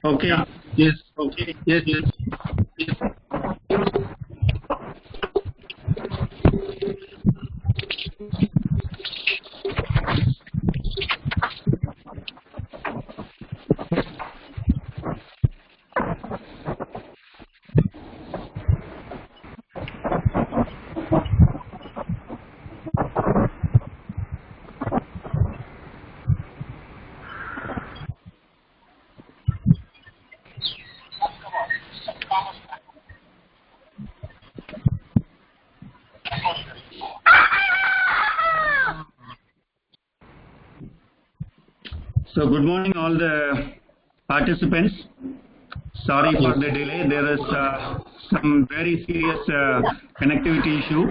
Okay. Yeah. Yes. Okay. Yes. Yes. Yes. So good morning all the participants. Sorry for the delay. There is some very serious connectivity issue.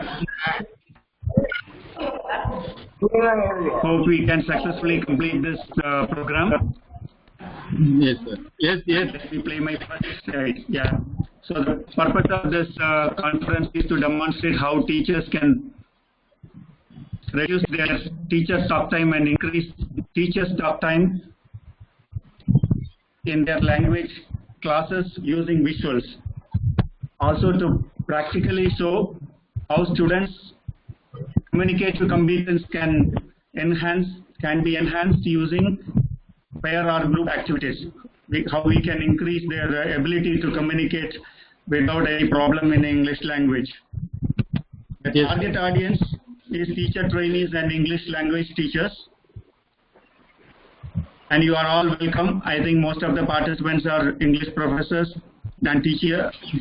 Hope we can successfully complete this program. Yes, sir. Yes, yes. Let me play my first slide. Yeah. So the purpose of this conference is to demonstrate how teachers can reduce their teacher talk time and increase teachers talk time in their language classes using visuals. Also to practically show how students' communicative competence can be enhanced using pair or group activities. How we can increase their ability to communicate without any problem in English language. The target audience is teacher trainees and English language teachers. And you are all welcome. I think most of the participants are English professors and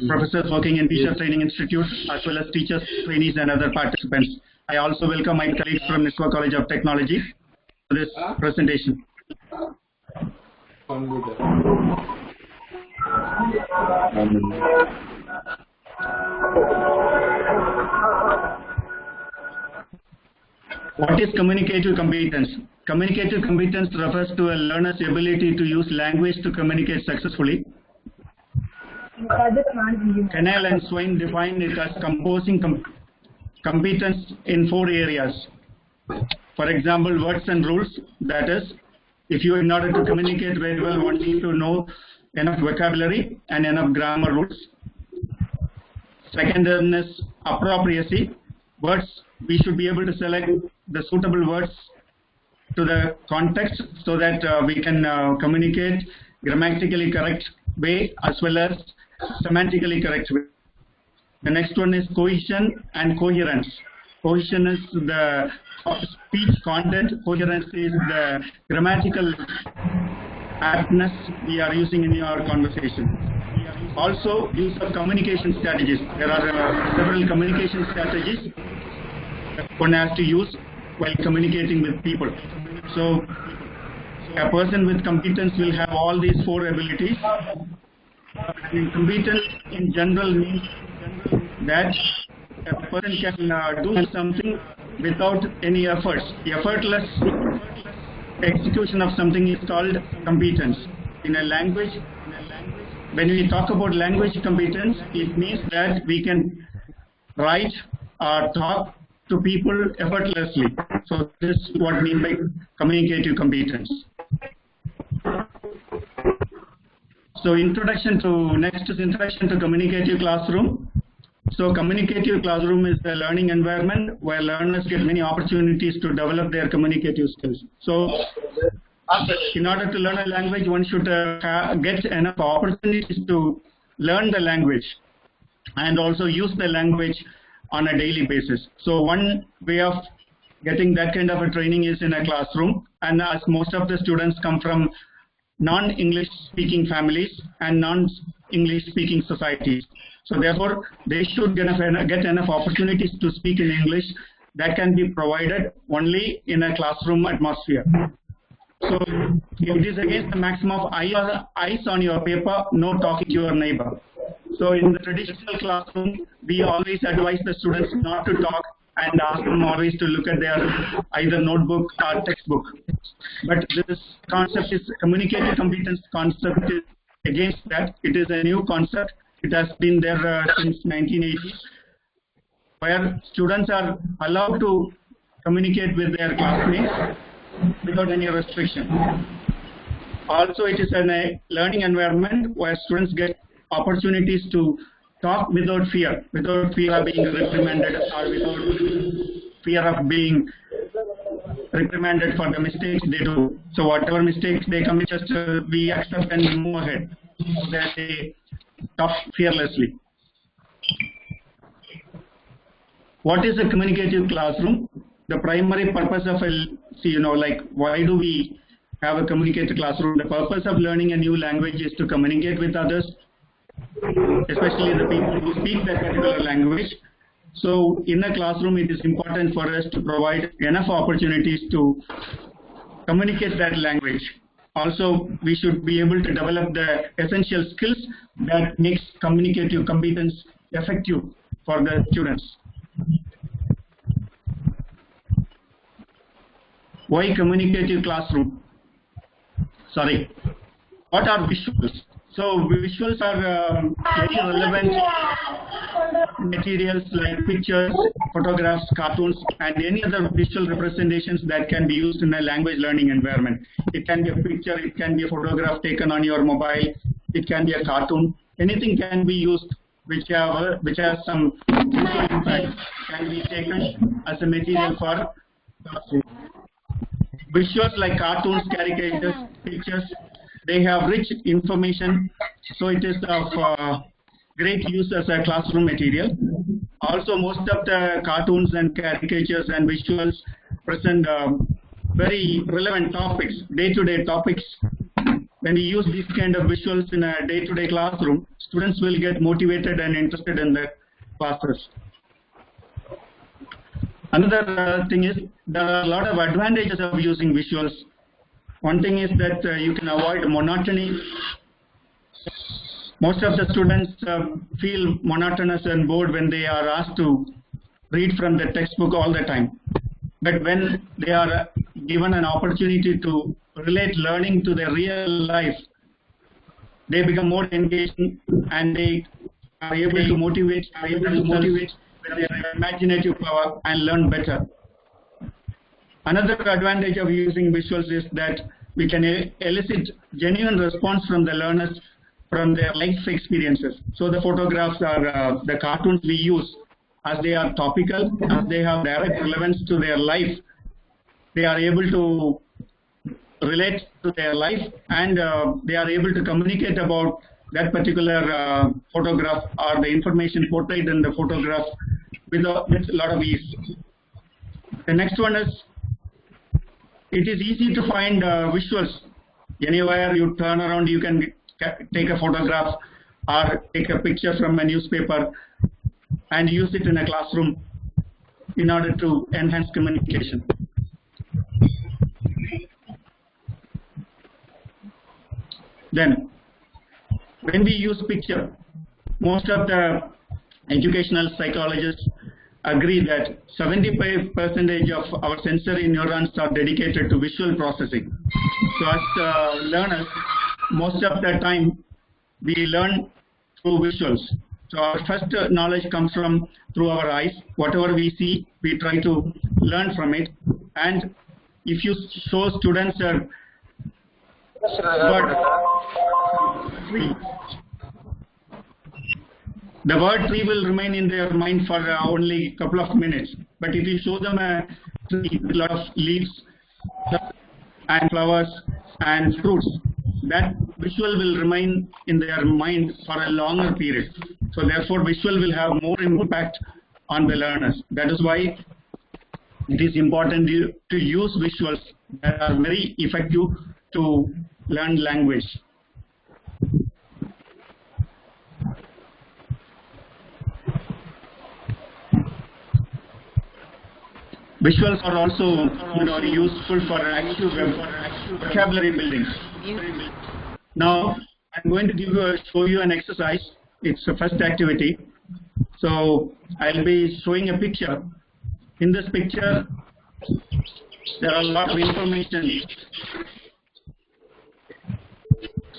professors working in teacher training institutes, as well as teachers, trainees, and other participants. I also welcome my colleagues from Niswa College of Technology for this presentation. What is communicative competence? Communicative competence refers to a learner's ability to use language to communicate successfully. Cannell and Swain define it as composing competence in 4 areas. For example, words and rules. That is, if you, in order to communicate very well, one need to know enough vocabulary and enough grammar rules. Second is appropriacy. Words, we should be able to select the suitable words to the context so that we can communicate grammatically correct way as well as semantically correct way. The next one is cohesion and coherence. Cohesion is the speech content, coherence is the grammatical aptness we are using in our conversation. Also, use of communication strategies. There are several communication strategies that one has to use while communicating with people. So, a person with competence will have all these 4 abilities. And competence in general means that a person can do something without any efforts. Effortless execution of something is called competence. In a language, when we talk about language competence, it means that we can write or talk to people effortlessly. So this is what I mean by communicative competence. So next is introduction to communicative classroom. So communicative classroom is a learning environment where learners get many opportunities to develop their communicative skills. So in order to learn a language, one should get enough opportunities to learn the language and also use the language on a daily basis. So one way of getting that kind of a training is in a classroom, and as most of the students come from non-English speaking families and non-English speaking societies. So therefore, they should get enough opportunities to speak in English that can be provided only in a classroom atmosphere. So it is against the maxim of eyes on your paper, no talking to your neighbor. So in the traditional classroom, we always advise the students not to talk and ask them always to look at their either notebook or textbook. But this concept is communicative competence concept is against that. It is a new concept. It has been there since 1980s, where students are allowed to communicate with their classmates without any restriction. Also, it is a learning environment where students get opportunities to talk without fear of being reprimanded or without fear of being reprimanded for the mistakes they do. So whatever mistakes they commit, just we accept and move ahead. So that they talk fearlessly. What is a communicative classroom? The primary purpose of why do we have a communicative classroom? The purpose of learning a new language is to communicate with others, especially the people who speak that particular language. So in a classroom, it is important for us to provide enough opportunities to communicate that language. Also, we should be able to develop the essential skills that makes communicative competence effective for the students. Why communicative classroom? Sorry. What are visuals? So visuals are very relevant materials like pictures, photographs, cartoons, and any other visual representations that can be used in a language learning environment. It can be a picture, it can be a photograph taken on your mobile, it can be a cartoon. Anything can be used which has some visual impact can be taken as a material for classroom. Visuals like cartoons, caricatures, pictures, they have rich information, so it is of great use as a classroom material. Also, most of the cartoons and caricatures and visuals present very relevant topics, day-to-day topics. When we use these kind of visuals in a day-to-day classroom, students will get motivated and interested in the classes. Another thing is, there are a lot of advantages of using visuals. One thing is that you can avoid monotony. Most of the students feel monotonous and bored when they are asked to read from the textbook all the time. But when they are given an opportunity to relate learning to their real life, they become more engaged and they are able to motivate with their imaginative power and learn better. Another advantage of using visuals is that we can elicit genuine response from the learners from their life experiences. So the photographs are the cartoons we use, as they are topical, as they have direct relevance to their life. They are able to relate to their life, and they are able to communicate about that particular photograph or the information portrayed in the photograph with a lot of ease. The next one is, it is easy to find visuals. Anywhere you turn around, you can take a photograph or take a picture from a newspaper and use it in a classroom in order to enhance communication. Then, when we use picture, most of the educational psychologists agree that 75% of our sensory neurons are dedicated to visual processing. So as learners, most of the time we learn through visuals. So our first knowledge comes from through our eyes. Whatever we see, we try to learn from it. And if you show students a word tree, the word tree will remain in their mind for only a couple of minutes. But if you show them a tree with a lot of leaves and flowers and fruits, that visual will remain in their mind for a longer period. So therefore, visual will have more impact on the learners. That is why it is important to use visuals that are very effective to learn language. Visuals are also useful for active vocabulary building. Now, I'm going to show you an exercise. It's the first activity. So, I'll be showing a picture. In this picture, there are a lot of information.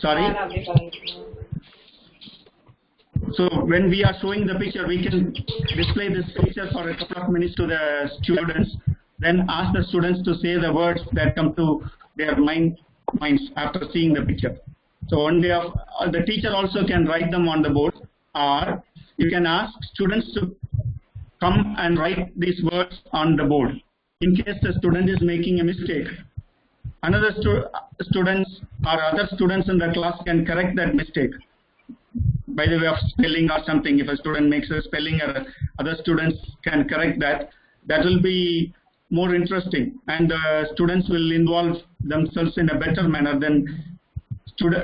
Sorry. So when we are showing the picture, we can display this picture for a couple of minutes to the students, then ask the students to say the words that come to their mind minds after seeing the picture. So one way of the teacher also can write them on the board, or you can ask students to come and write these words on the board. In case the student is making a mistake, another students or other students in the class can correct that mistake by the way of spelling or something. If a student makes a spelling error, other students can correct that. That will be more interesting, and the students will involve themselves in a better manner than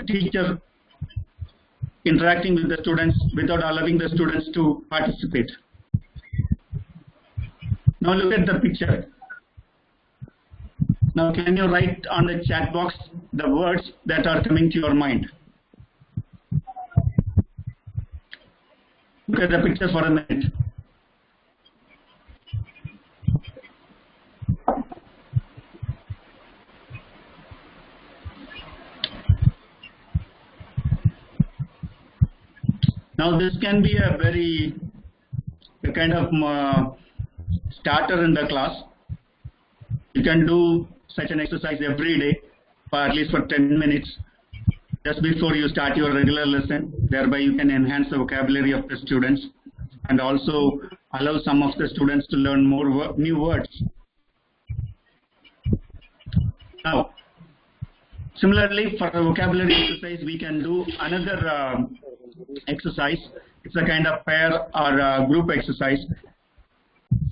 teacher interacting with the students without allowing the students to participate. Now look at the picture. Now can you write on the chat box the words that are coming to your mind? Look at the picture for a minute. Now this can be a very kind of starter in the class. You can do such an exercise every day for at least for 10 minutes just before you start your regular lesson. Thereby you can enhance the vocabulary of the students and also allow some of the students to learn more new words. Now, similarly, for a vocabulary exercise, we can do another exercise. It's a kind of pair or group exercise.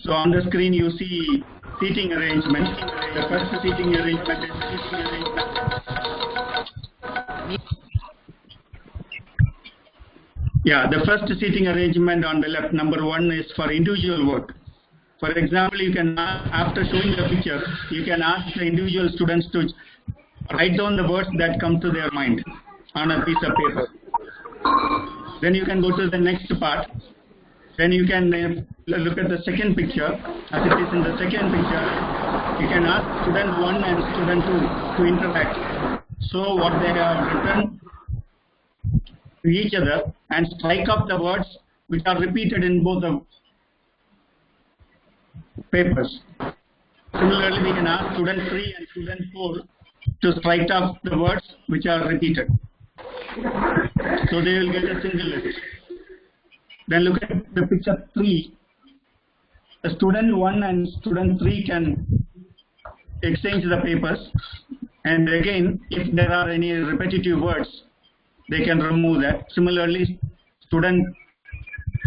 So on the screen you see seating arrangement. The first seating arrangement is the first seating arrangement on the left, number 1, is for individual work. For example, you can, after showing the picture, you can ask the individual students to write down the words that come to their mind on a piece of paper. Then you can go to the next part. Then you can look at the second picture. As it is in the second picture, you can ask student 1 and student 2 to interact. So what they have written to each other and strike up the words which are repeated in both the papers. Similarly, we can ask student 3 and student 4 to strike up the words which are repeated. So they will get a single list. Then look at the picture 3. The student 1 and student 3 can exchange the papers, and again, if there are any repetitive words, they can remove that. Similarly, student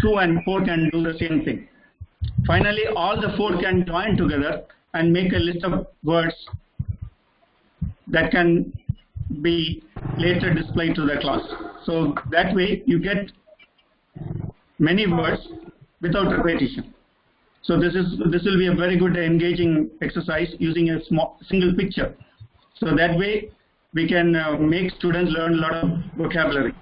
2 and 4 can do the same thing. Finally, all the 4 can join together and make a list of words that can be later displayed to the class. So that way you get many words without repetition. So this will be a very good engaging exercise using a single picture. So that way we can make students learn a lot of vocabulary.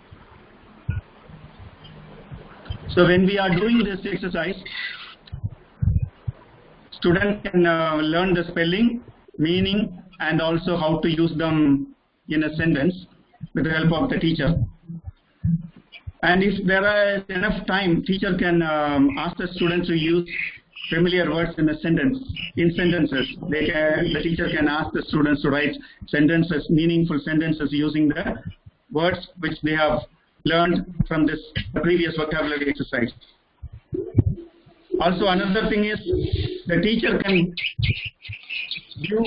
So when we are doing this exercise, students can learn the spelling, meaning, and also how to use them in a sentence with the help of the teacher. And if there is enough time, teacher can ask the students to use familiar words in a sentence, in sentences. The teacher can ask the students to write sentences, meaningful sentences using the words which they have learned from this previous vocabulary exercise. Also, another thing is the teacher can do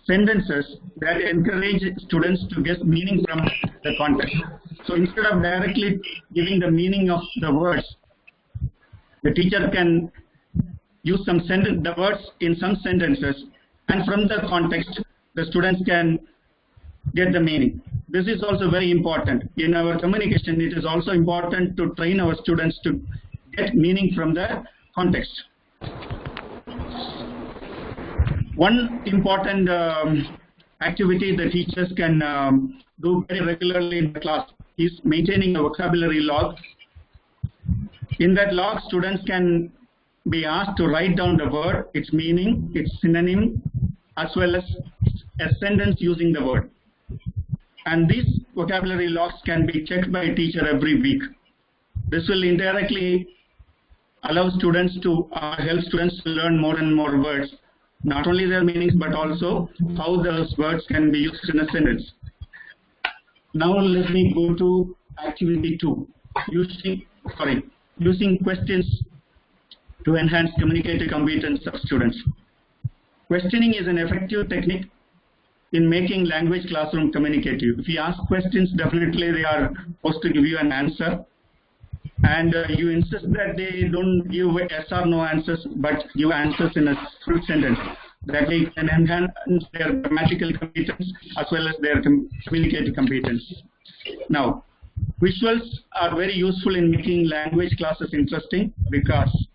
sentences that encourage students to guess meaning from the context. So instead of directly giving the meaning of the words, the teacher can use the words in some sentences, and from the context, the students can get the meaning. This is also very important. In our communication, it is also important to train our students to get meaning from the context. One important activity the teachers can do very regularly in the class is maintaining a vocabulary log. In that log, students can be asked to write down the word, its meaning, its synonym, as well as a sentence using the word. And these vocabulary logs can be checked by a teacher every week. This will indirectly allow students to help students to learn more and more words not only their meanings but also how those words can be used in a sentence. Now let me go to activity 2, using questions to enhance communicative competence of students. Questioning is an effective technique in making language classroom communicative. If you ask questions, definitely they are supposed to give you an answer, and you insist that they don't give yes or no answers but give answers in a full sentence. That way can enhance their grammatical competence as well as their communicative competence. Now, visuals are very useful in making language classes interesting because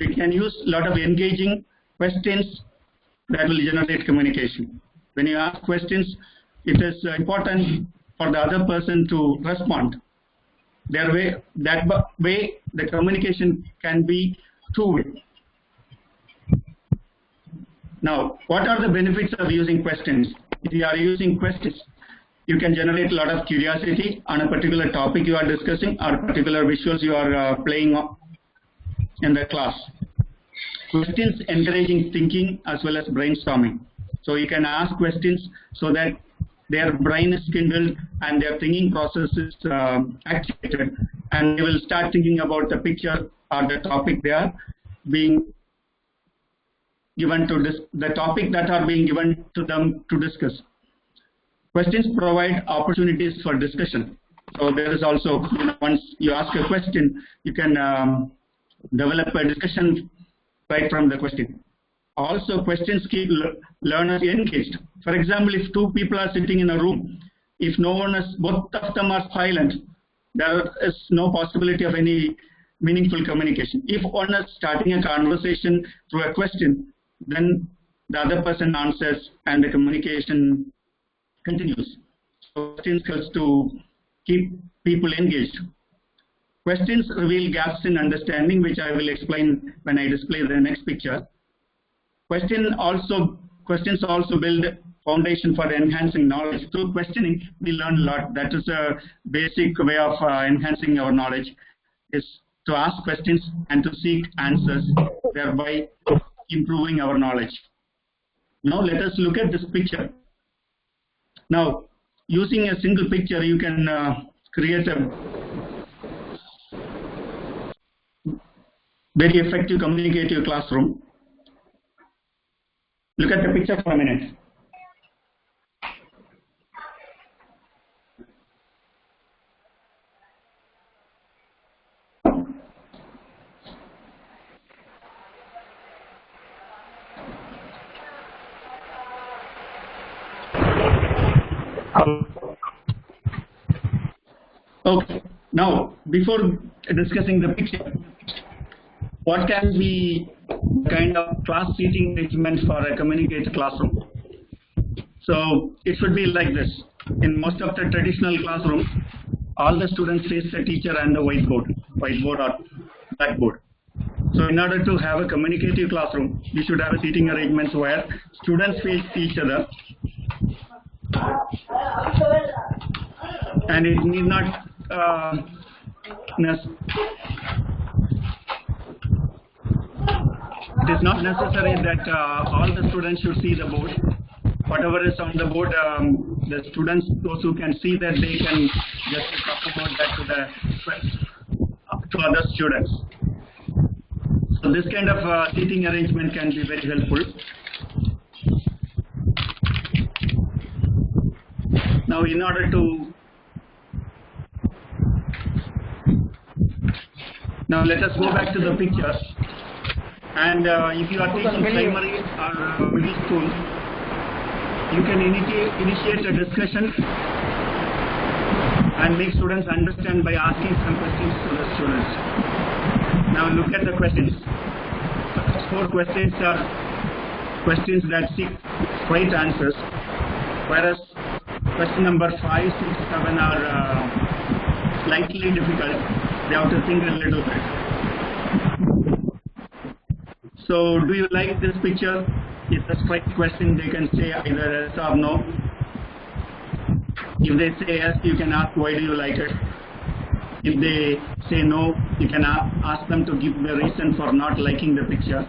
we can use a lot of engaging questions that will generate communication. When you ask questions, it is important for the other person to respond. That way the communication can be two-way. Now, what are the benefits of using questions? If you are using questions, you can generate a lot of curiosity on a particular topic you are discussing or particular visuals you are playing in the class. Questions encouraging thinking as well as brainstorming. So you can ask questions so that their brain is kindled and their thinking process is activated, and they will start thinking about the picture or the topic they are being given to the topic that are being given to them to discuss. Questions provide opportunities for discussion. So there is also, once you ask a question, you can develop a discussion right from the question. Also, questions keep learners engaged. For example, if two people are sitting in a room, if no one is, both of them are silent, there is no possibility of any meaningful communication. If one is starting a conversation through a question, then the other person answers and the communication continues. So questions helps to keep people engaged. Questions reveal gaps in understanding, which I will explain when I display the next picture. Questions also build foundation for enhancing knowledge. Through questioning, we learn a lot. That is a basic way of enhancing our knowledge, is to ask questions and to seek answers, thereby improving our knowledge. Now let us look at this picture. Now, using a single picture, you can create a very effective communicative classroom. Look at the picture for a minute. Okay, now before discussing the picture, what can be kind of class seating arrangement for a communicative classroom? So it should be like this. In most of the traditional classrooms, all the students face the teacher and the whiteboard or blackboard. So in order to have a communicative classroom, we should have a seating arrangements where students face each other, and it need not it is not necessary that all the students should see the board. Whatever is on the board, the students, those who can see that, they can just talk about that to other students. So this kind of seating arrangement can be very helpful. Now, in order to let us go back to the picture. And if you are teaching primary or middle school, you can initiate a discussion and make students understand by asking some questions to the students. Now look at the questions. First 4 questions are questions that seek straight answers, whereas question number 5, 6, 7 are slightly difficult. They have to think a little bit. So, do you like this picture? It's a straight question. They can say either yes or no. If they say yes, you can ask why do you like it. If they say no, you can ask them to give the reason for not liking the picture.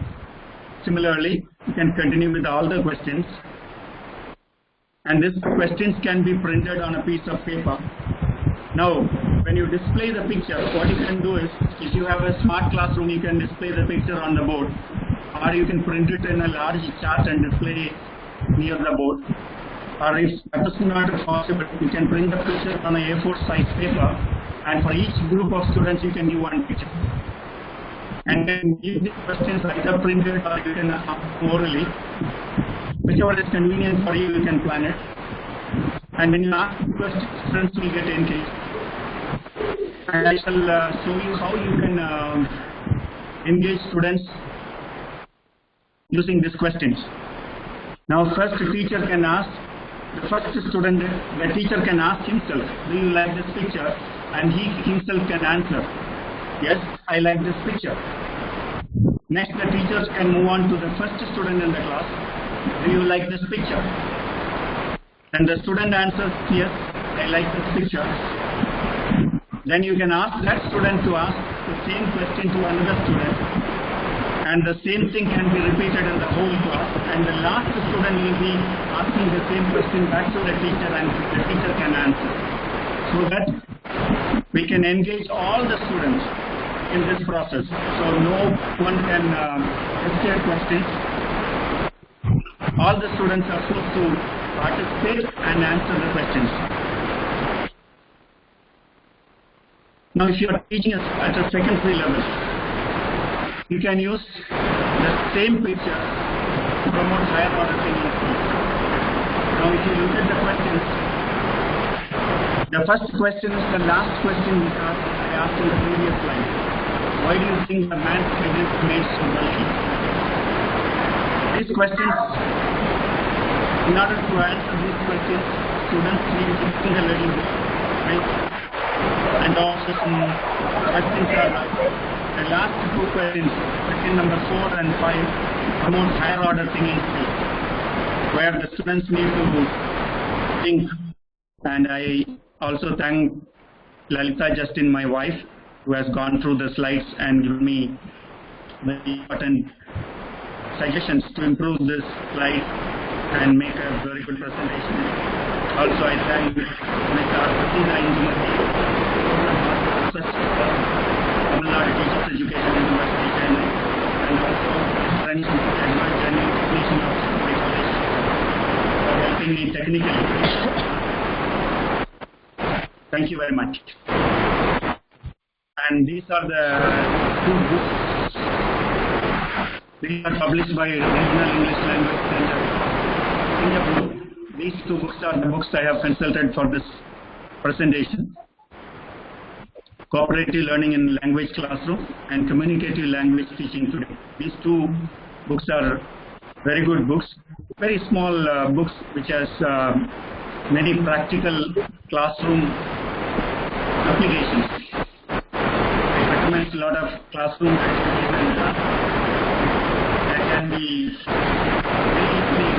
Similarly, you can continue with all the questions. And these questions can be printed on a piece of paper. Now, when you display the picture, what you can do is, if you have a smart classroom, you can display the picture on the board, or you can print it in a large chart and display it near the board. Or if that is not possible, you can print the picture on a A4 size paper, and for each group of students, you can give one picture. And then give the questions either printed or you can ask orally. Whichever is convenient for you, you can plan it. And when you ask questions, students will get engaged. And I shall show you how you can engage students using these questions. Now, first the teacher can ask, the first student, the teacher can ask himself, do you like this picture? And he himself can answer, yes, I like this picture. Next, the teachers can move on to the first student in the class. Do you like this picture? And the student answers, yes, I like this picture. Then you can ask that student to ask the same question to another student. And the same thing can be repeated in the whole class. And the last student will be asking the same question back to the teacher, and the teacher can answer. So that we can engage all the students in this process. So no one can escape questions. All the students are supposed to participate and answer the questions. Now, if you are teaching at a secondary level, you can use the same picture to promote higher order thinking skills. Now, if you look at the questions, the first question is the last question because I asked in the previous slide. Why do you think the man's head is made so bulky? These questions, in order to answer these questions, students need to think a little bit, right? And also some questions are the last two questions, question number 4 and 5, promote higher order thinking skills, where the students need to think. And I also thank Lalita Justin, my wife, who has gone through the slides and given me very important suggestions to improve this slide and make a very good presentation. Also, I thank Mr. Arpatida Injumati, Tamil Nadu Teachers Education University, Chennai, and also friends with Advanced General Technician of College for helping me technically. Thank you very much. And these are the 2 books. These are published by Regional English Language Center, Singapore. These 2 books are the books I have consulted for this presentation. Cooperative Learning in Language Classroom and Communicative Language Teaching Today. These 2 books are very good books, very small books which has many practical classroom applications. It recommends a lot of classroom activities and that can be very easily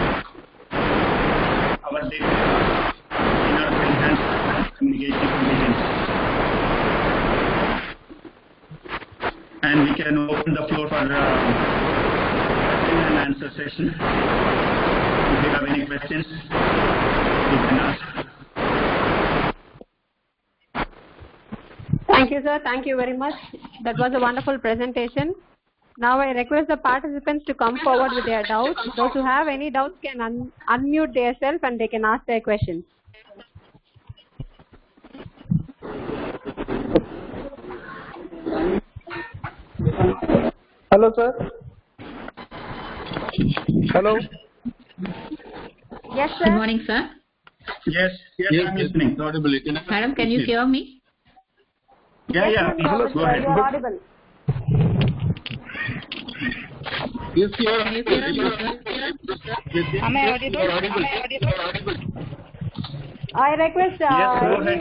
our daily task in order to enhance communication competence. And we can open the floor for question and answer session. If you have any questions, you can ask. Thank you, sir. Thank you very much. That was a wonderful presentation. Now I request the participants to come forward with their doubts. Those who have any doubts can unmute themselves and they can ask their questions. Hello, sir. Hello. Yes, sir. Good morning, sir. Yes, I'm listening. Madam, can you hear me? Yeah. Hello, Go ahead. You are audible. Yes, you are. Can you hear me, sir? Am I audible? I request. Yes, go ahead.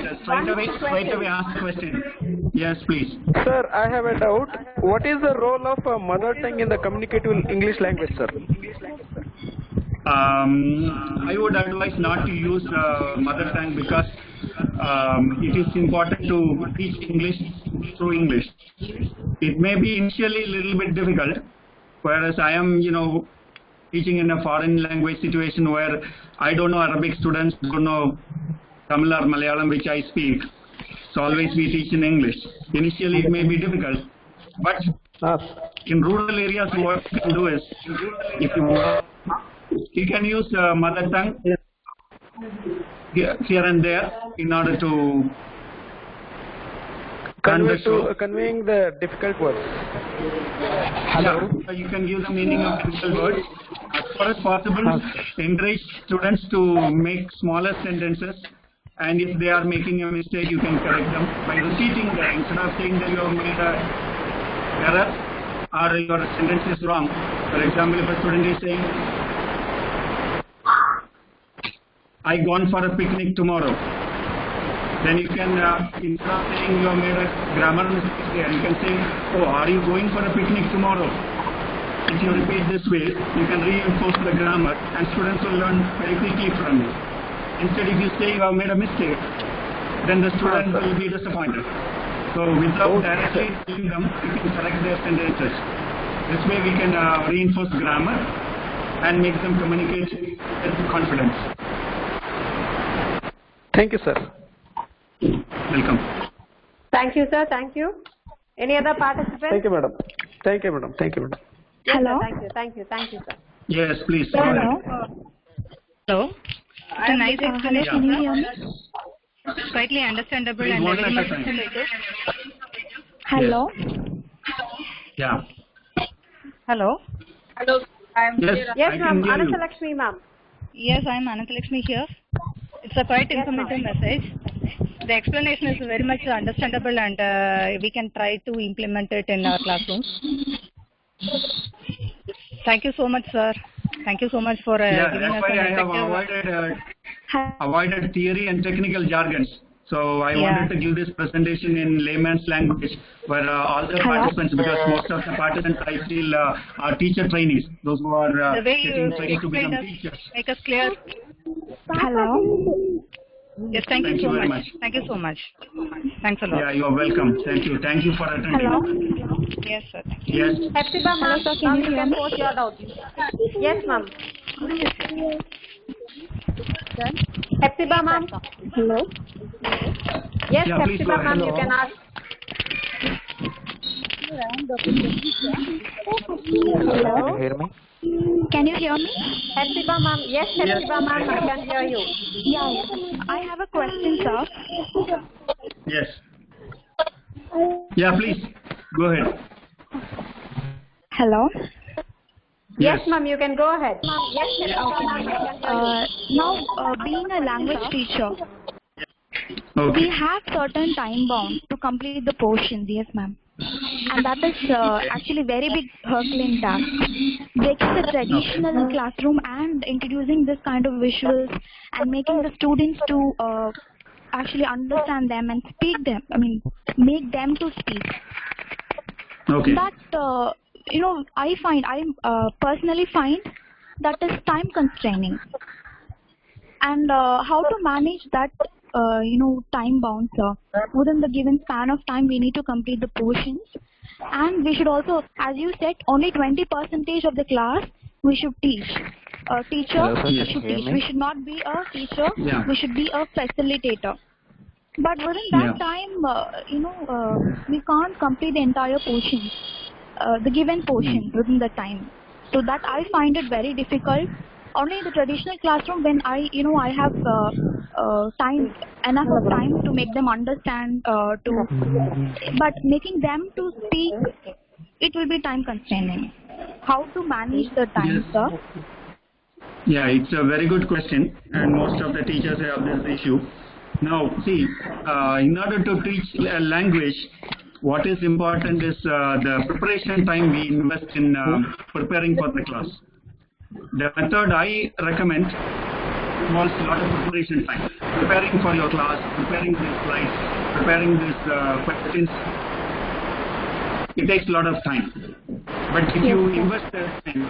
Straight away ask the question. Yes, please. Sir, I have a doubt. What is the role of mother tongue in the communicative English language, sir? I would advise not to use mother tongue because it is important to teach English through English. It may be initially a little bit difficult, Whereas I am, teaching in a foreign language situation where I don't know Arabic, students don't know Tamil or Malayalam, which I speak. So always we teach in English. Initially it may be difficult, but in rural areas what you can do is, if you can use mother tongue here and there in order to conveying the difficult words. Hello. Yeah, you can give the meaning of difficult words. As far as possible, encourage students to make smaller sentences, and if they are making a mistake, you can correct them by repeating that. Instead of saying that you have made an error or your sentence is wrong. For example, if a student is saying, I gone for a picnic tomorrow, then you can, instead of saying you have made a grammar mistake there, you can say, oh, are you going for a picnic tomorrow? If you repeat this way, you can reinforce the grammar and students will learn very quickly from it. Instead, if you say you have made a mistake, then the student will be disappointed. So without directly telling them, you can correct their sentences. This way we can reinforce grammar and make them communicate with confidence. Thank you, sir. Welcome. Thank you, sir. Thank you. Any other participants? Thank you, madam. Thank you, madam. Thank you, madam. Yes, Hello. sir. Thank you. Thank you. Thank you, sir. Yes, please. Hello. Hello. It's a nice explanation. Can you hear me? Slightly understandable Please, and one very at much a time. informative. Hello. Yeah. Hello. Yes, Yes, I ma'am. can hear you. Ananthalakshmi, ma'am. Yes, I am Ananthalakshmi here. It's a quite informative message. The explanation is very much understandable and we can try to implement it in our classrooms. Thank you so much, sir. Thank you so much for giving us that's why an I have avoided theory and technical jargons. So I wanted to give this presentation in layman's language where all the participants, because most of the participants I feel are teacher trainees, those who are the way getting you trained to become explained us, teachers. make us clear. Hello. Yes, thank you so very much. much. Thank you so much. Thanks a lot. Yeah, you are welcome. Thank you. Thank you for attending. Hello. Yes, sir. Thank you. Yes. Hepzibah, ma'am. Hello, sir. Now Can you you hear can me? post your doubts. Yes, ma'am. Hepzibah, ma'am. Hello. Yes, Yeah, please go Hepzibah, ma'am. ahead. You can ask. Hello. Hear me? Can you hear me? Hepzibah, ma'am. Yes, Hepzibah, ma'am. I can hear you. Yeah. I have a question, sir. Yes. Yeah, please. Go ahead. Hello. Yes, ma'am. You can go ahead. Yes, Hepzibah, ma'am. I can hear you. Now, being a language teacher, Okay. we have certain time bound to complete the portions. Yes, ma'am. And that is actually very big Herculean task. Breaking the traditional classroom and introducing this kind of visuals and making the students to actually understand them and speak them. I mean, make them to speak. Okay. That I personally find that is time constraining. And how to manage that time bound, sir. Within the given span of time, we need to complete the portions, and we should also, as you said, only 20% of the class we should teach. A teacher should teach. We should not be a teacher. Yeah. We should be a facilitator. But within that time, we can't complete the entire portion, the given portion within the time. So that I find it very difficult. Only in the traditional classroom, when I have enough of time to make them understand, but making them to speak, it will be time constraining. How to manage the time, Yes. sir? Yeah, it's a very good question, and most of the teachers have this issue. Now, see, in order to teach a language, what is important is the preparation time we invest in preparing for the class. The method I recommend involves a lot of preparation time. Preparing for your class, preparing these slides, preparing these questions. It takes a lot of time. But if you invest the time,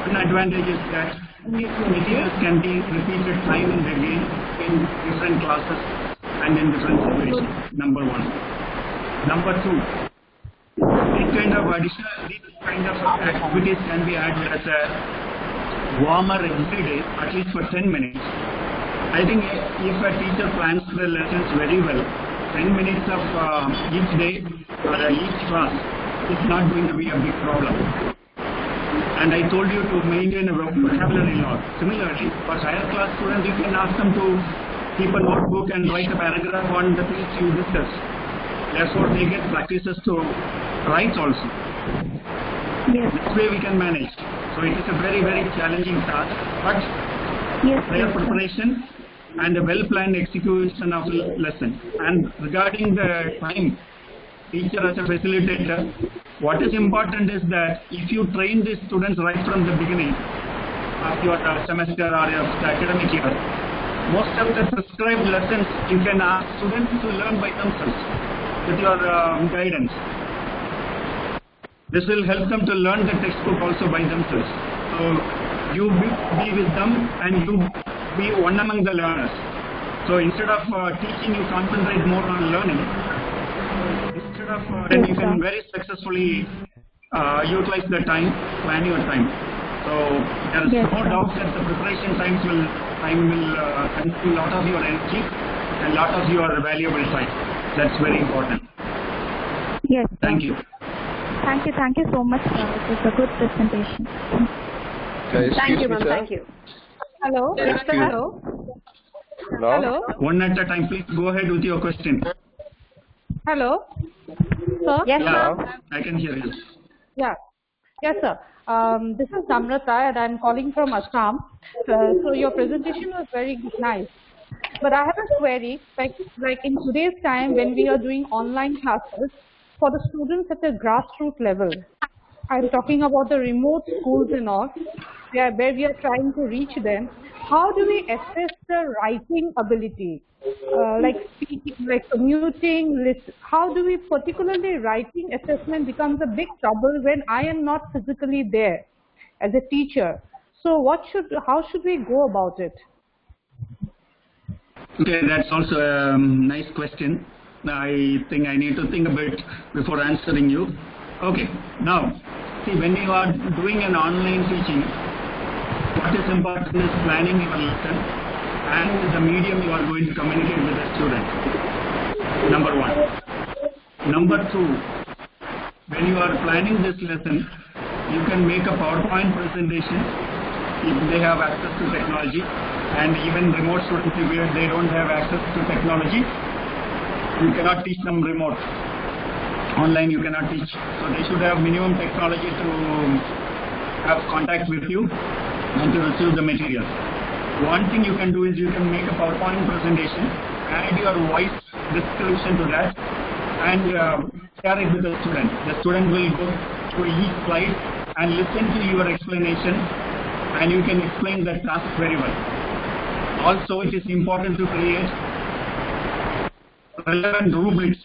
one advantage is that these materials can be repeated time and again in different classes and in different situations. Number one. Number two, these kind of activities can be added as a warmer every day, at least for 10 minutes. I think if a teacher plans the lessons very well, 10 minutes of each day or each class is not going to be a big problem. And I told you to maintain a vocabulary log. Similarly, for higher class students, you can ask them to keep a notebook and write a paragraph on the things you discuss. Therefore, they get practices to write also. Yes. This way we can manage. So it is a very, very challenging task, but prayer preparation and a well-planned execution of lesson. And regarding the time, teacher as a facilitator, what is important is that if you train the students right from the beginning of your semester or your academic year, most of the prescribed lessons you can ask students to learn by themselves with your guidance. This will help them to learn the textbook also by themselves. So you be with them and you be one among the learners. So instead of teaching, you concentrate more on learning. Instead of then you can very successfully utilize the time, plan your time. So there is no doubt that the preparation time will consume a lot of your energy and a lot of your valuable time. That's very important. Yes. Thank you. Thank you so much. It was a good presentation. Thank you, ma'am. Thank you. Hello. Yes, sir. Hello. Hello. One at a time, please go ahead with your question. Hello. Sir? Yes, yeah, sir. I can hear you. Yeah. Yes, sir. This is Namrata and I'm calling from Assam. So your presentation was very nice. But I have a query, like in today's time when we are doing online classes for the students at the grassroots level. I'm talking about the remote schools and all, where we are trying to reach them. How do we assess the writing ability? Like speaking, like commuting, how do we, particularly writing assessment becomes a big trouble when I am not physically there as a teacher. So how should we go about it? Okay, that's also a nice question. I think I need to think a bit before answering you. Okay, now, see, when you are doing an online teaching, what is important is planning your lesson and the medium you are going to communicate with the student. Number one. Number two, when you are planning this lesson, you can make a PowerPoint presentation if they have access to technology, and even remote students, if they don't have access to technology, you cannot teach them remote. Online you cannot teach. So they should have minimum technology to have contact with you and to receive the material. One thing you can do is you can make a PowerPoint presentation, add your voice description to that, and share it with the student. The student will go through each slide and listen to your explanation, and you can explain that task very well. Also, it is important to create relevant rubrics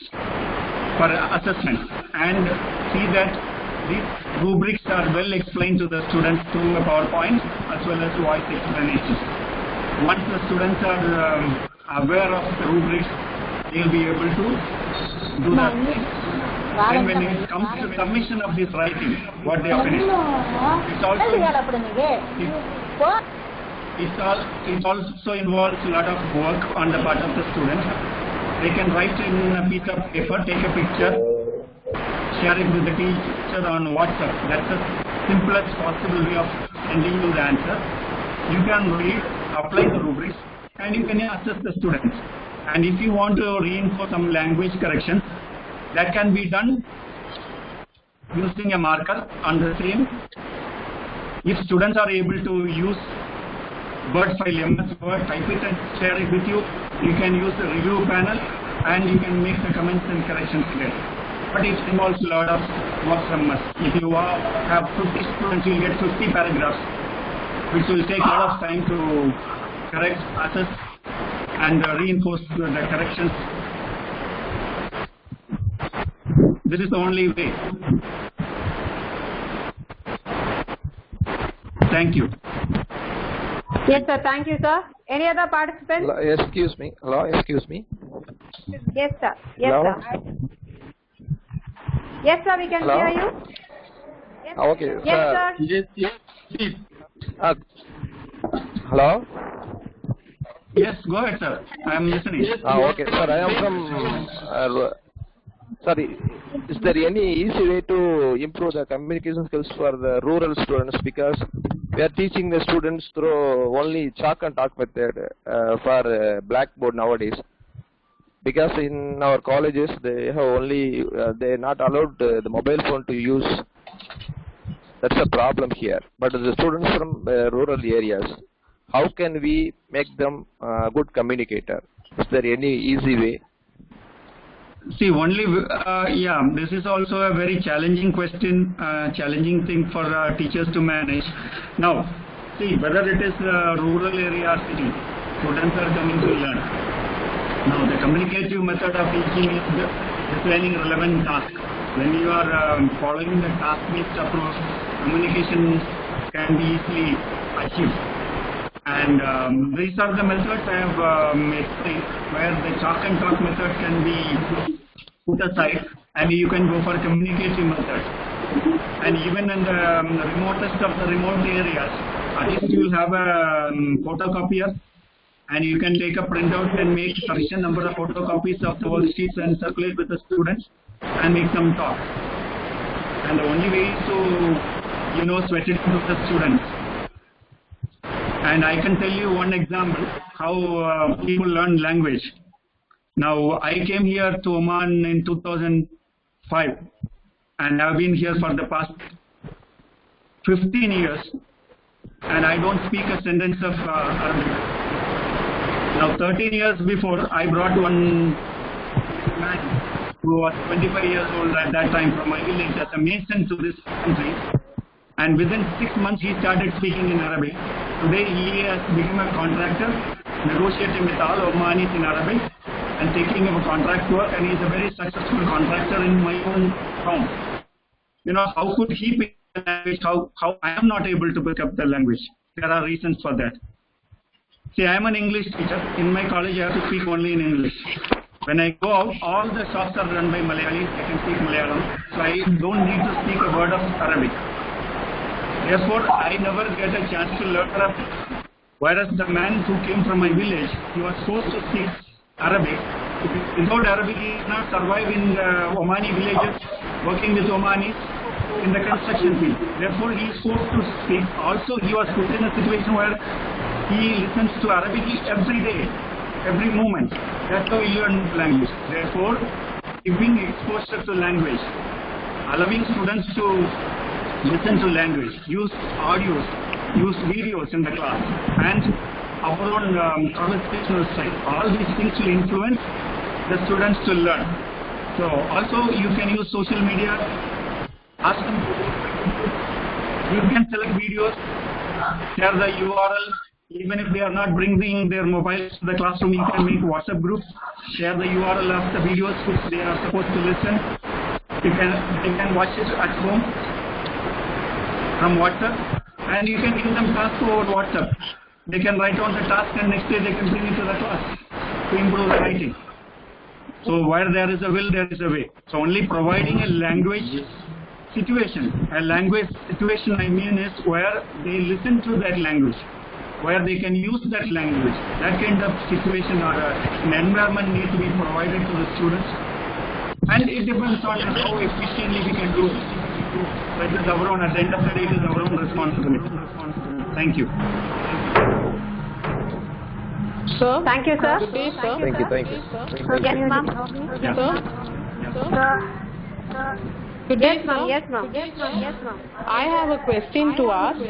for assessment and see that these rubrics are well explained to the students through a PowerPoint as well as voice explanations. Once the students are aware of the rubrics, they will be able to do that. Then when it comes to submission of this writing, what they have finished, it also involves a lot of work on the part of the student. They can write in a piece of paper, take a picture, share it with the teacher on WhatsApp. That's the simplest possible way of sending you the answer. You can read, apply the rubrics, and you can assess the students. And if you want to reinforce some language corrections, that can be done using a marker on the same. If students are able to use Word file, MS Word, type it and share it with you, you can use the review panel and you can make the comments and corrections there. But it involves a lot of work from us. If you have 50 students, you will get 50 paragraphs, which will take a lot of time to correct, assess, and reinforce the corrections. This is the only way. Thank you. Yes, sir. Thank you, sir. Any other participants? Excuse me. Hello, excuse me. Yes, sir. Yes, Hello? sir. Yes, sir, we can hear you. Yes, Okay, yes, sir. sir. Yes, please. Hello? Yes, go ahead, sir. I am listening. Okay, sir. I am from. Sorry, is there any easy way to improve the communication skills for the rural students? Because we are teaching the students through only chalk and talk method for blackboard nowadays. Because in our colleges they have only they are not allowed the mobile phone to use. That's a problem here. But the students from rural areas, how can we make them good communicator? Is there any easy way? See, only, yeah, this is also a very challenging question, challenging thing for teachers to manage. Now, see, whether it is rural area or city, students are coming to learn. Now, the communicative method of teaching is defining relevant tasks. When you are following the task-based approach, communication can be easily achieved. And these are the methods I have explained, where the chalk and talk method can be put aside and you can go for communicative method. And even in the remotest of the remote areas, at least you will have a photocopier and you can take a printout and make sufficient number of photocopies of the worksheets and circulate with the students and make some talk. And the only way is to, sweat it to the students. And I can tell you one example how people learn language. Now, I came here to Oman in 2005 and I've been here for the past 15 years and I don't speak a sentence of Arabic. Now, 13 years before, I brought one man who was 25 years old at that time from my village as a mason to this country. And within 6 months, he started speaking in Arabic. Today, he has become a contractor, negotiating with all Omanis in Arabic and taking up a contract work. And he is a very successful contractor in my own town. How could he pick the language? How I am not able to pick up the language? There are reasons for that. See, I am an English teacher. In my college, I have to speak only in English. When I go out, all the shops are run by Malayalis. I can speak Malayalam. So I don't need to speak a word of Arabic. Therefore, I never get a chance to learn Arabic. Whereas the man who came from my village, he was forced to speak Arabic. Without Arabic, he cannot survive in the Omani villages, working with Omanis in the construction field. Therefore, he is forced to speak. Also, he was put in a situation where he listens to Arabic every day, every moment. That's how he learns language. Therefore, giving exposure to language, allowing students to listen to language, use audios, use videos in the class, and our own conversational style. All these things will influence the students to learn. So also you can use social media, ask them, you can select videos, share the URL. Even if they are not bringing their mobiles to the classroom, you can make WhatsApp groups, share the URL of the videos which they are supposed to listen. They can watch it at home from WhatsApp, and you can give them tasks over WhatsApp. They can write down the task and next day they can bring it to the class to improve the writing. So where there is a will, there is a way. So only providing a language situation. A language situation I mean is where they listen to that language, where they can use that language. That kind of situation or an environment needs to be provided to the students. And it depends on how efficiently we can do it. So it is our own, at the end of the day, it is our own responsibility. Thank you. Sir? Thank you, sir. Good day, sir. Thank you. Yes, ma'am. Yeah. Good day, Yes, ma'am. sir. Yes, ma'am. Yes, ma'am. I have a question to ask.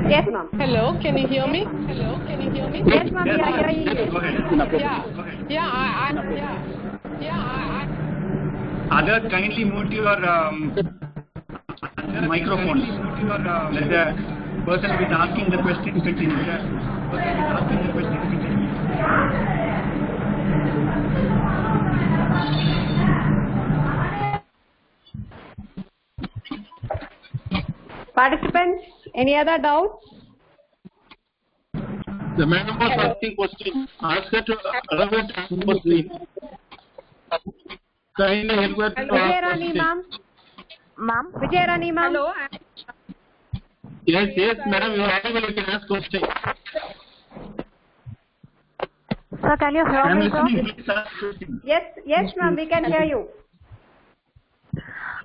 Yes, ma'am. Hello, can you hear me? Yes, ma'am. Yes, We are hearing yes, you. go ahead. Other, kindly mute your microphones. Let the person who is asking the question continue. Participants, any other doubts? The madam was asking question. Ask her to elaborate question. kindly help her to Vijay Rani, ma'am. Ma'am? Vijay Rani, ma'am. Hello. Yes, madam, you are able to ask question. Sir, can you hear I am me, sir? listening. Please ask question. Yes, ma'am, we can hear you.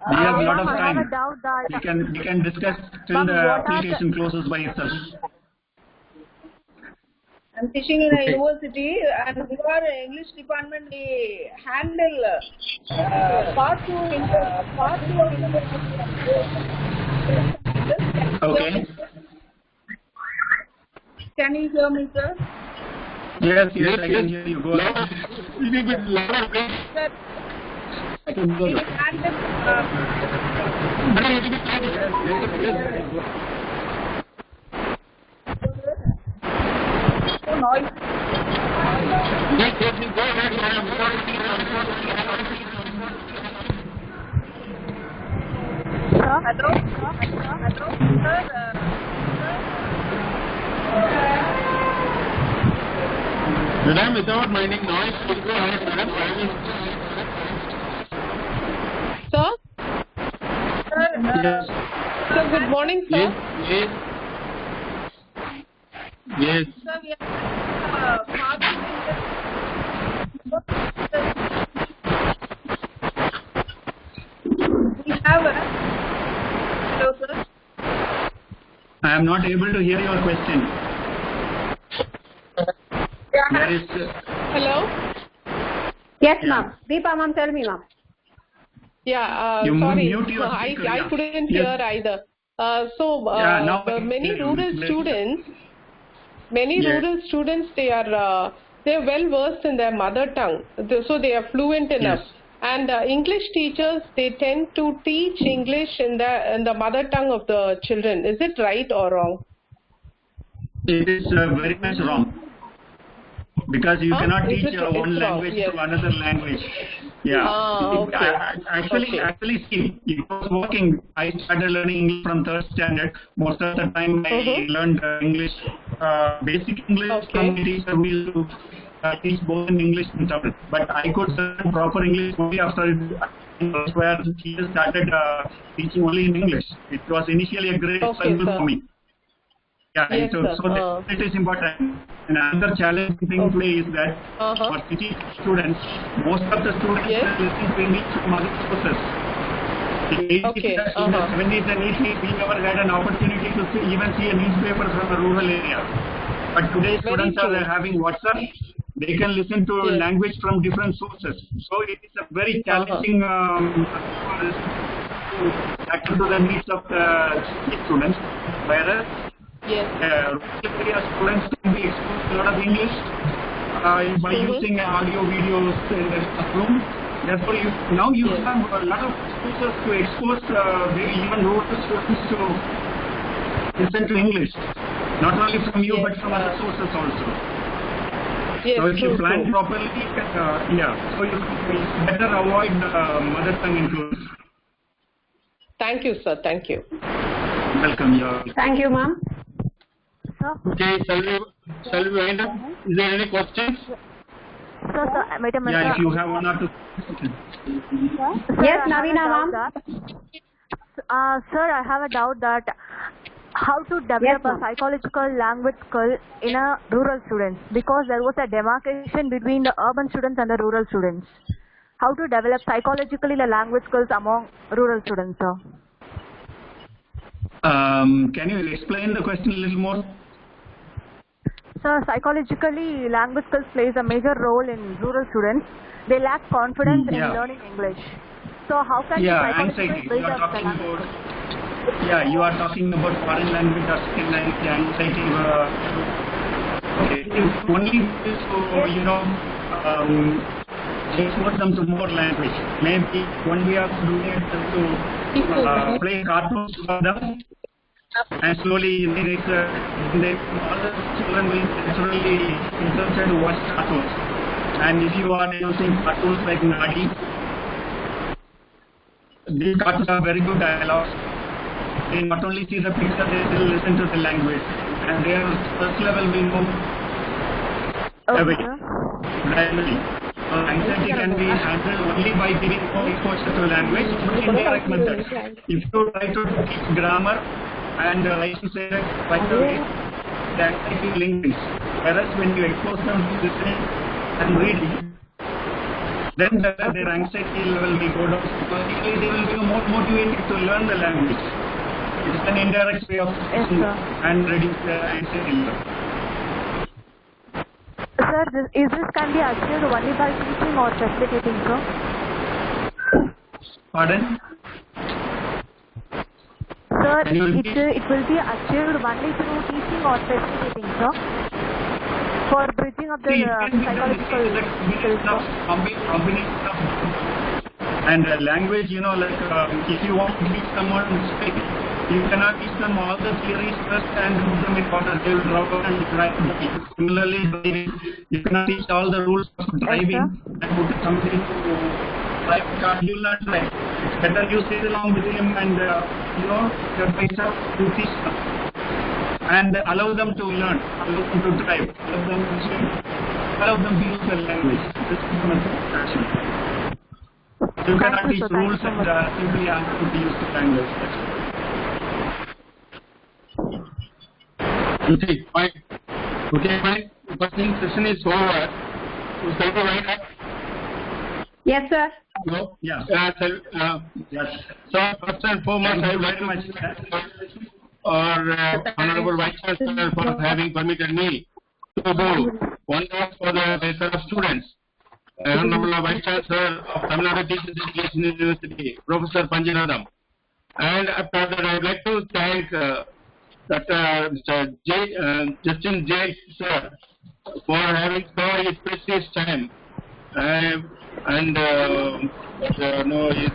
We have a lot of I have time. a doubt that We can discuss till Ma'am, the what are application closes by itself. I'm teaching in a Okay. university, and our English department we handle part two. Okay. Can you hear me, sir? Yes, I can hear you. Go ahead. Little bit louder, please. Sir, I can hear we you. handle Madam, little bit louder. noise. Yes, please go ahead, madam. Hello, sir. Madam, without minding noise, please go ahead, madam. Sir? Yes. Sir, good morning, sir. Yes. Sir, we have part two. We have a. Hello, sir. I am not able to hear your question. There is. Hello? Yes, Yeah. ma'am. Deepa, ma'am, tell me, ma'am. Yeah, You sorry, mute your speaker, I yeah. couldn't Yes. hear either. Yeah, now I can Many hear you. rural Yes. students, Yes. they're well versed in their mother tongue, so they are fluent enough. Yes. And English teachers, they tend to teach English in the mother tongue of the children. Is it right or wrong? It is very much wrong. Because you cannot Is teach it- one it's wrong, language yes. to another language. Yeah. Okay. Actually, see, it was working. I started learning English from third standard. Most of the time, I learned English, basic English Okay. from my teacher who used to teach both in English and Tamil. But I could learn proper English only after where he started teaching only in English. It was initially a great struggle sir. for me. Yeah, Yes, so sir. it is important. And another challenging thing today is that for city students, most of the students Yes. are listening to English from other sources. In the 80s, Okay, in the 70s and 80s, we never had an opportunity to even see a newspaper from a rural area. But today, students are having WhatsApp. They can listen to language from different sources. So it is a very challenging to to the needs of the city students. Whereas rural area students can be exposed to a lot of English by using audio videos in the classroom. Therefore, you have a lot of sources to expose even rural students to listen to English. Not only from you, but from other sources also. Yes, So if you plan true. properly, so you better avoid mother tongue influence. Thank you, sir. Thank you. Welcome. Thank you, ma'am. Okay, shall we wind up? Is there any questions? Sir, wait a minute. Yeah, if you have one or two. Yes, Navina, ma'am. Sir, I have a doubt that how to develop a psychological language skill in a rural students, because there was a demarcation between the urban students and the rural students. How to develop psychologically the language skills among rural students, sir? Can you explain the question a little more? Sir, psychologically, language skills plays a major role in rural students. They lack confidence in learning English. So how can you psychologically build up the language skills? Yeah, you are talking about foreign language or second language anxiety. Only to expose them to more language. Maybe one way of doing it is to play cartoons for them, and slowly all the children will naturally interested to watch cartoons. And if you are using cartoons like Nadi, these cartoons are very good dialogues. They not only see the picture, they still listen to the language, and their first level will move away gradually. Anxiety can be handled only by giving more exposure to language, but indirect methods. If you try to teach grammar and writing right away, the anxiety will increase. Whereas when you expose them to listening and reading, then their anxiety level will go down. Because they will be more motivated to learn the language. It is an indirect way of teaching and reduce the anxiety level. Sir, this can be achieved only by teaching or facilitating, sir? Pardon? Sir, it will be achieved only through teaching or facilitating, sir? For bridging of the psychological skills, combination of and language, like if you want to teach someone to speak, you cannot teach them all the theories first and put them in order. They will drop out and try to teach. Similarly, driving, you cannot teach all the rules of driving and put somebody to drive a car. You will not drive. It's better you sit along with him and step by step you teach them and allow them to learn, allow them to drive, allow them to use the language. This is the method of action. You cannot teach rules and simply ask them to use the language. Okay, fine. The question session is over. Shall we wind up? Yes, sir. No? Yeah. Yes. So, first and foremost, I would like to thank our Honorable Vice Chancellor for having permitted me to do wonders for the welfare of students. Honorable Vice Chancellor of Tamil Nadu Teachers Education University, Professor Panjanadam. And after that, I would like to thank Mr. Justin J. Sir for having so his precious time and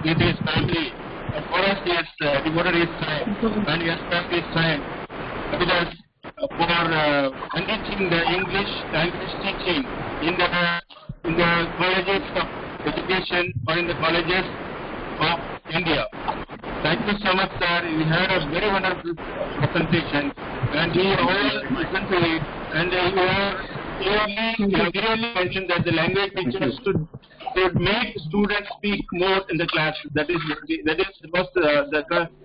with his family. For us, he has devoted his time and he has spent his time with us for enriching the English language teaching in the colleges of education or in the colleges of India. Thank you so much, sir. We had a very wonderful presentation and we all listened to it, and you clearly mentioned that the language teachers should make students speak more in the class. That was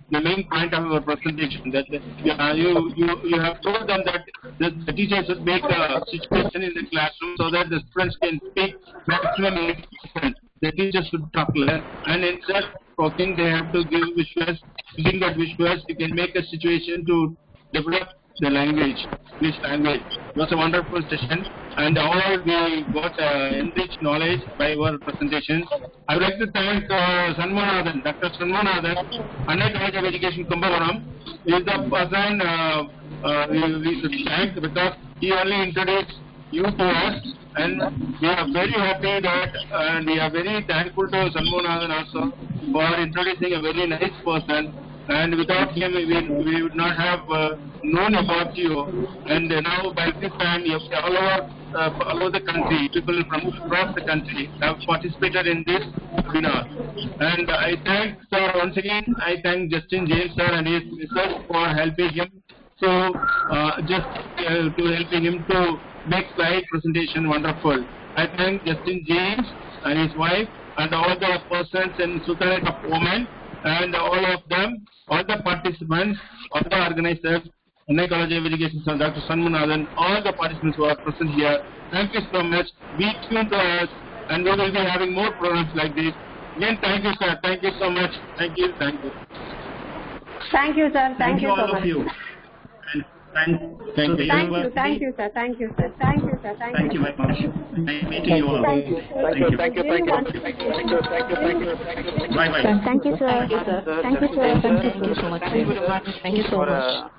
the main point of our presentation. That you have told them that the teachers should make a situation in the classroom so that the students can speak maximum 80%. The teachers should talk less, and instead of talking, they have to give visuals. Using that visuals, you can make a situation to develop the language, English language. It was a wonderful session, and all we got enriched knowledge by our presentations. I would like to thank Sanmanathan, Dr. Sanmanathan, Anna College of Education, Kumbhakoram. He is the person we should thank because he only introduced you to us, and we are very happy that, and we are very thankful to Sanmanathan also for introducing a very nice person. And without him, we would not have known about you. And now, by this time, all over the country, people from across the country have participated in this webinar. And I thank, sir, once again, I thank Justin James, sir, and his research for helping him to helping him to make slide presentation wonderful. I thank Justin James and his wife and all the persons in Society of Women, and all of them, all the participants, all the organizers, Anna College of Education, Dr. Sanmanathan, all the participants who are present here. Thank you so much. Be tuned to us, and we will be having more programs like this. Again, thank you, sir. Thank you so much. Thank you. Thank you, sir. Thank you so all much. of you. And Thank you, sir. Thank you, sir. Thank you very much. Nice meeting you all. Thank you. Bye bye. Thank you, sir. Thank you, sir. Thank you so much. Thank you so much. Thank you so much.